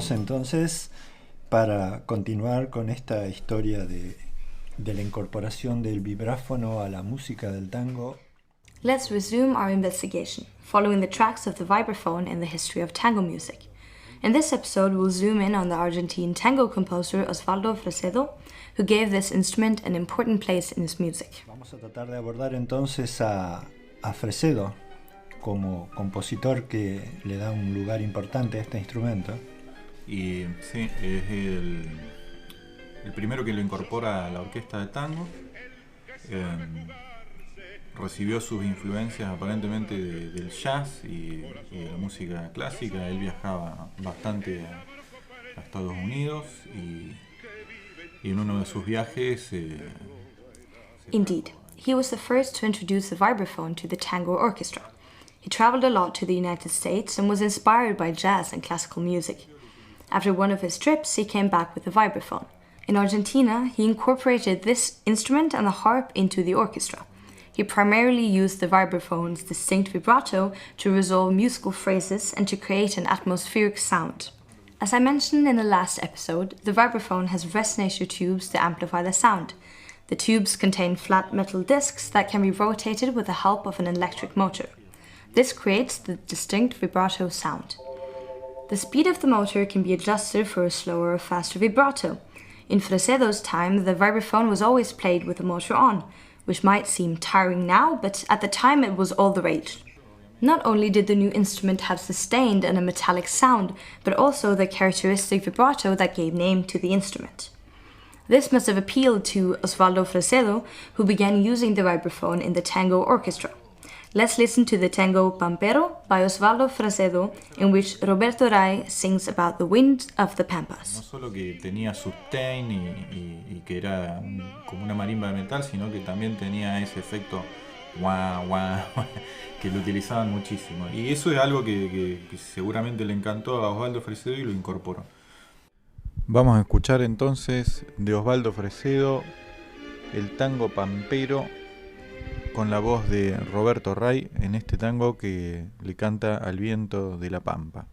Volvemos entonces para continuar con esta historia de la incorporación del vibráfono a la música del tango. Let's resume our investigation, following the tracks of the vibraphone in the history of tango music. In this episode, we'll zoom in on the Argentine tango composer Osvaldo Fresedo, who gave this instrument an important place in his music. Vamos a tratar de abordar entonces a Fresedo como compositor que le da un lugar importante a este instrumento. Y sí, es el primero que lo incorpora a la orquesta de tango. Recibió sus influencias aparentemente del jazz y de la música clásica. Él viajaba bastante a Estados Unidos y en uno de sus viajes... Indeed, he was the first to introduce the vibraphone to the tango orchestra. He traveled a lot to the United States and was inspired by jazz and classical music. After one of his trips, he came back with the vibraphone. In Argentina, he incorporated this instrument and the harp into the orchestra. He primarily used the vibraphone's distinct vibrato to resolve musical phrases and to create an atmospheric sound. As I mentioned in the last episode, the vibraphone has resonator tubes to amplify the sound. The tubes contain flat metal discs that can be rotated with the help of an electric motor. This creates the distinct vibrato sound. The speed of the motor can be adjusted for a slower or faster vibrato. In Fresedo's time, the vibraphone was always played with the motor on, which might seem tiring now, but at the time it was all the rage. Not only did the new instrument have sustained and a metallic sound, but also the characteristic vibrato that gave name to the instrument. This must have appealed to Osvaldo Fresedo, who began using the vibraphone in the tango orchestra. Let's listen to the tango Pampero by Osvaldo Fresedo, in which Roberto Ray sings about the wind of the Pampas. No solo que tenía sustain y que era como una marimba de metal, sino que también tenía ese efecto guau, guau, que lo utilizaban muchísimo. Y eso es algo que seguramente le encantó a Osvaldo Fresedo y lo incorporó. Vamos a escuchar entonces de Osvaldo Fresedo el tango Pampero, con la voz de Roberto Ray en este tango que le canta al viento de la pampa.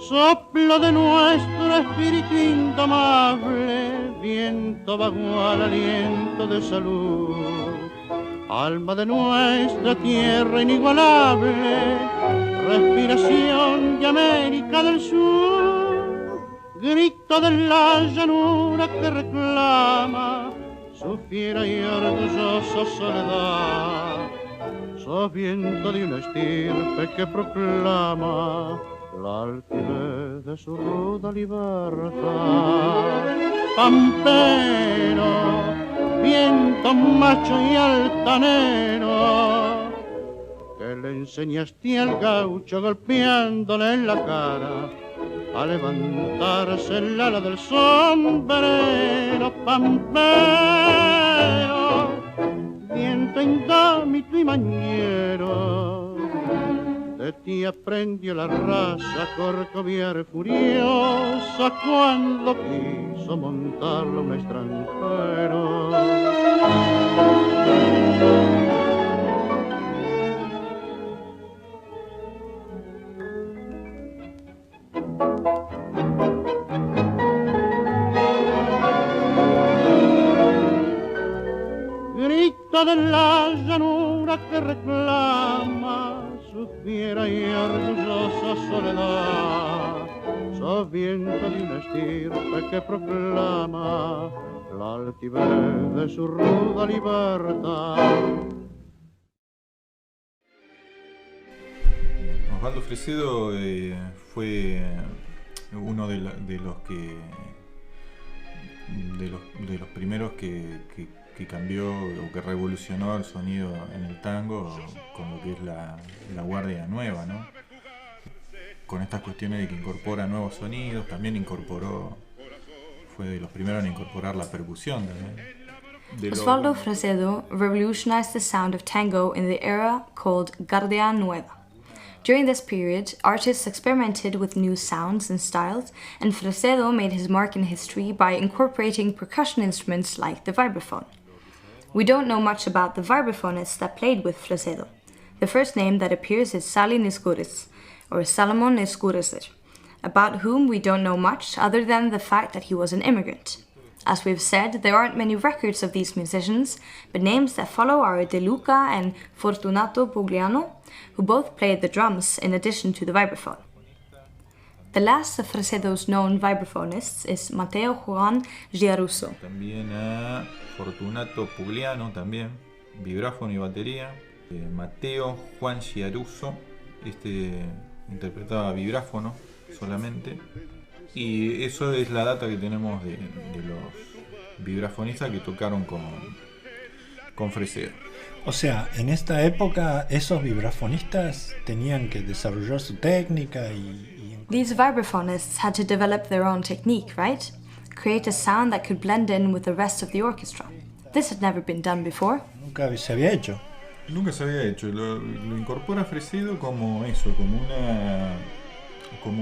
Soplo de nuestro espíritu indomable, viento vagual, aliento de salud, alma de nuestra tierra inigualable, respiración de América del Sur, grito de la llanura que reclama su fiera y orgullosa soledad, sos viento de una estirpe que proclama la altivez de su ruda libertad. Pampero, viento macho y altanero, que le enseñaste al gaucho golpeándole en la cara a levantarse el ala del sombrero. Pampero, viento indómito y mañero, de ti aprendió la raza corcoviar furiosa cuando quiso montarlo un extranjero. Grito de la llanura que reclama fiera y orgullosa soledad, sos viento de una estirpe que proclama la altivez de su ruda libertad. Osvaldo Fresedo fue uno de los primeros que cambió o que revolucionó el sonido en el tango con lo que es la guardia nueva, ¿no? Con estas cuestiones de que incorpora nuevos sonidos, también fue de los primeros en incorporar la percusión también. Osvaldo Fresedo revolutionized the sound of tango in the era called Guardia Nueva. During this period, artists experimented with new sounds and styles, and Fresedo made his mark in history by incorporating percussion instruments like the vibraphone. We don't know much about the vibraphonists that played with Fresedo. The first name that appears is Salin Escúrez, or Salomon Escúrez, about whom we don't know much other than the fact that he was an immigrant. As we've said, there aren't many records of these musicians, but names that follow are De Luca and Fortunato Pugliano, who both played the drums in addition to the vibraphone. The last of Fresedo's known vibraphonists is Matteo Juan Giaruso. También a Fortunato Pugliano, también, vibráfono y batería. Matteo Juan Giaruso, interpretaba vibráfono solamente. Y eso es la data que tenemos de los vibrafonistas que tocaron con Fresedo. O sea, en esta época esos vibrafonistas tenían que desarrollar su técnica These vibraphonists had to develop their own technique, right? Create a sound that could blend in with the rest of the orchestra. This had never been done before. Nunca se había hecho. Nunca se había hecho. Lo incorpora Fresedo como eso, como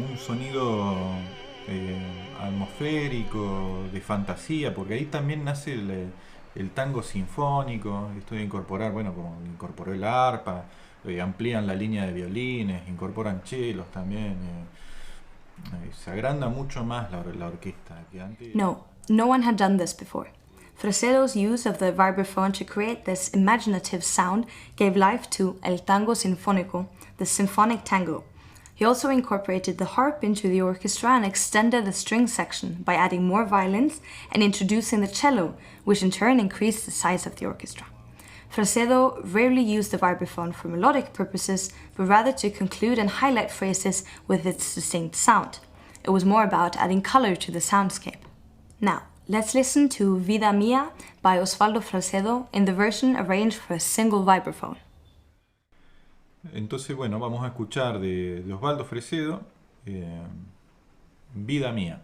un sonido atmosférico, de fantasía, porque ahí también nace el tango sinfónico. Esto de incorporar, como incorporó el arpa, amplían la línea de violines, incorporan chelos también. Se agranda mucho más la orquesta que antes. No one had done this before. Fresedo's use of the vibraphone to create this imaginative sound gave life to El Tango Sinfónico, the symphonic tango. He also incorporated the harp into the orchestra and extended the string section by adding more violins and introducing the cello, which in turn increased the size of the orchestra. Fresedo rarely used the vibraphone for melodic purposes, but rather to conclude and highlight phrases with its distinct sound. It was more about adding color to the soundscape. Now, let's listen to Vida Mía by Osvaldo Fresedo in the version arranged for a single vibraphone. Entonces, vamos a escuchar de Osvaldo Fresedo, Vida Mía.